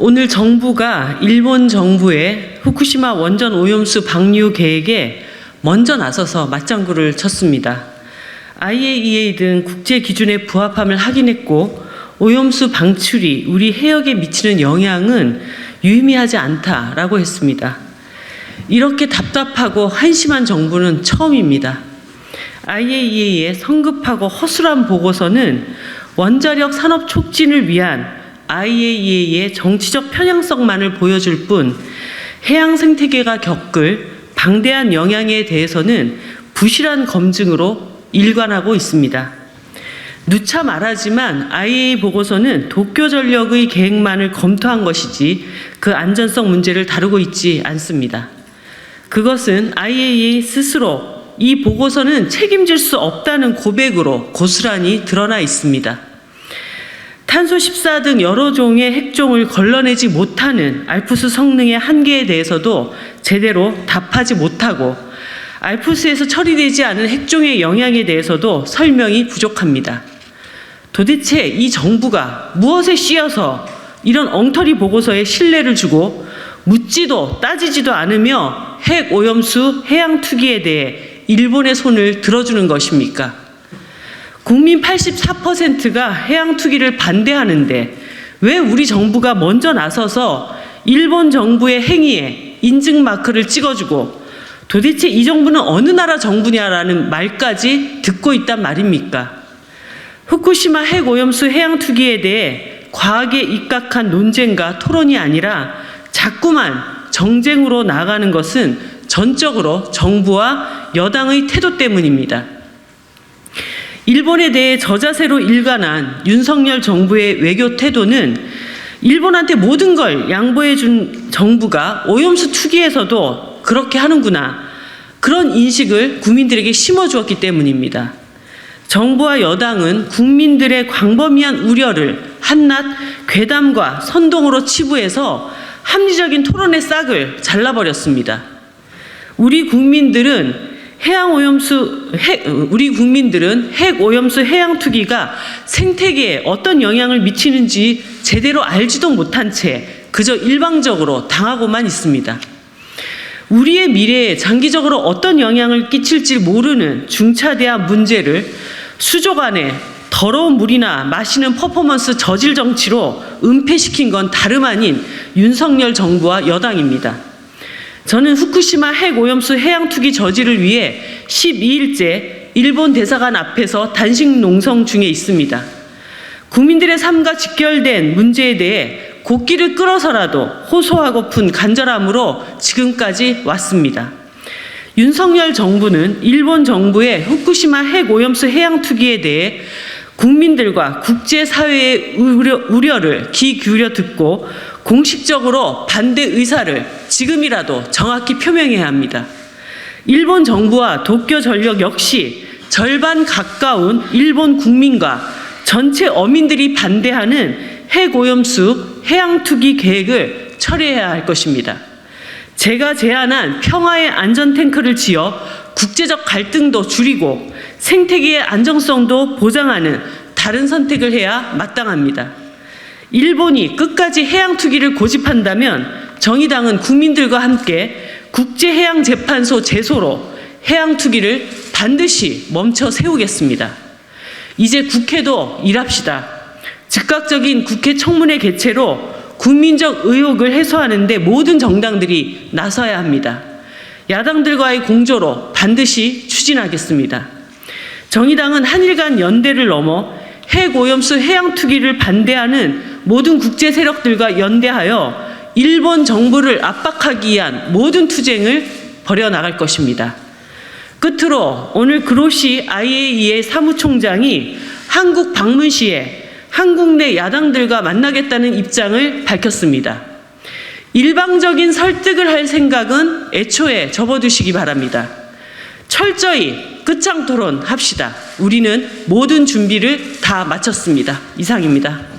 오늘 정부가 일본 정부의 후쿠시마 원전 오염수 방류 계획에 먼저 나서서 맞장구를 쳤습니다. IAEA 등 국제 기준에 부합함을 확인했고 오염수 방출이 우리 해역에 미치는 영향은 유의미하지 않다라고 했습니다. 이렇게 답답하고 한심한 정부는 처음입니다. IAEA의 성급하고 허술한 보고서는 원자력 산업 촉진을 위한 IAEA의 정치적 편향성만을 보여줄 뿐 해양 생태계가 겪을 방대한 영향에 대해서는 부실한 검증으로 일관하고 있습니다. 누차 말하지만 IAEA 보고서는 도쿄전력의 계획만을 검토한 것이지 그 안전성 문제를 다루고 있지 않습니다. 그것은 IAEA 스스로 이 보고서는 책임질 수 없다는 고백으로 고스란히 드러나 있습니다. 탄소 14 등 여러 종의 핵종을 걸러내지 못하는 알프스 성능의 한계에 대해서도 제대로 답하지 못하고 알프스에서 처리되지 않은 핵종의 영향에 대해서도 설명이 부족합니다. 도대체 이 정부가 무엇에 씌어서 이런 엉터리 보고서에 신뢰를 주고 묻지도 따지지도 않으며 핵 오염수 해양 투기에 대해 일본의 손을 들어주는 것입니까? 국민 84%가 해양 투기를 반대하는데 왜 우리 정부가 먼저 나서서 일본 정부의 행위에 인증 마크를 찍어주고 도대체 이 정부는 어느 나라 정부냐라는 말까지 듣고 있단 말입니까? 후쿠시마 핵 오염수 해양 투기에 대해 과학에 입각한 논쟁과 토론이 아니라 자꾸만 정쟁으로 나가는 것은 전적으로 정부와 여당의 태도 때문입니다. 일본에 대해 저자세로 일관한 윤석열 정부의 외교 태도는 일본한테 모든 걸 양보해 준 정부가 오염수 투기에서도 그렇게 하는구나, 그런 인식을 국민들에게 심어주었기 때문입니다. 정부와 여당은 국민들의 광범위한 우려를 한낱 괴담과 선동으로 치부해서 합리적인 토론의 싹을 잘라버렸습니다. 우리 국민들은 핵 오염수 해양 투기가 생태계에 어떤 영향을 미치는지 제대로 알지도 못한 채 그저 일방적으로 당하고만 있습니다. 우리의 미래에 장기적으로 어떤 영향을 끼칠지 모르는 중차대한 문제를 수족 안에 더러운 물이나 마시는 퍼포먼스 저질 정치로 은폐시킨 건 다름 아닌 윤석열 정부와 여당입니다. 저는 후쿠시마 핵 오염수 해양 투기 저지를 위해 12일째 일본 대사관 앞에서 단식 농성 중에 있습니다. 국민들의 삶과 직결된 문제에 대해 곡기를 끌어서라도 호소하고픈 간절함으로 지금까지 왔습니다. 윤석열 정부는 일본 정부의 후쿠시마 핵 오염수 해양 투기에 대해 국민들과 국제사회의 우려를 귀 기울여 듣고 공식적으로 반대 의사를 지금이라도 정확히 표명해야 합니다. 일본 정부와 도쿄전력 역시 절반 가까운 일본 국민과 전체 어민들이 반대하는 핵 오염수 해양 투기 계획을 철회해야 할 것입니다. 제가 제안한 평화의 안전 탱크를 지어 국제적 갈등도 줄이고 생태계의 안정성도 보장하는 다른 선택을 해야 마땅합니다. 일본이 끝까지 해양 투기를 고집한다면 정의당은 국민들과 함께 국제해양재판소 제소로 해양 투기를 반드시 멈춰 세우겠습니다. 이제 국회도 일합시다. 즉각적인 국회 청문회 개최로 국민적 의혹을 해소하는 데 모든 정당들이 나서야 합니다. 야당들과의 공조로 반드시 추진하겠습니다. 정의당은 한일 간 연대를 넘어 핵 오염수 해양 투기를 반대하는 모든 국제 세력들과 연대하여 일본 정부를 압박하기 위한 모든 투쟁을 벌여나갈 것입니다. 끝으로 오늘 그로시 IAEA 사무총장이 한국 방문 시에 한국 내 야당들과 만나겠다는 입장을 밝혔습니다. 일방적인 설득을 할 생각은 애초에 접어두시기 바랍니다. 철저히 끝장 토론합시다. 우리는 모든 준비를 다 마쳤습니다. 이상입니다.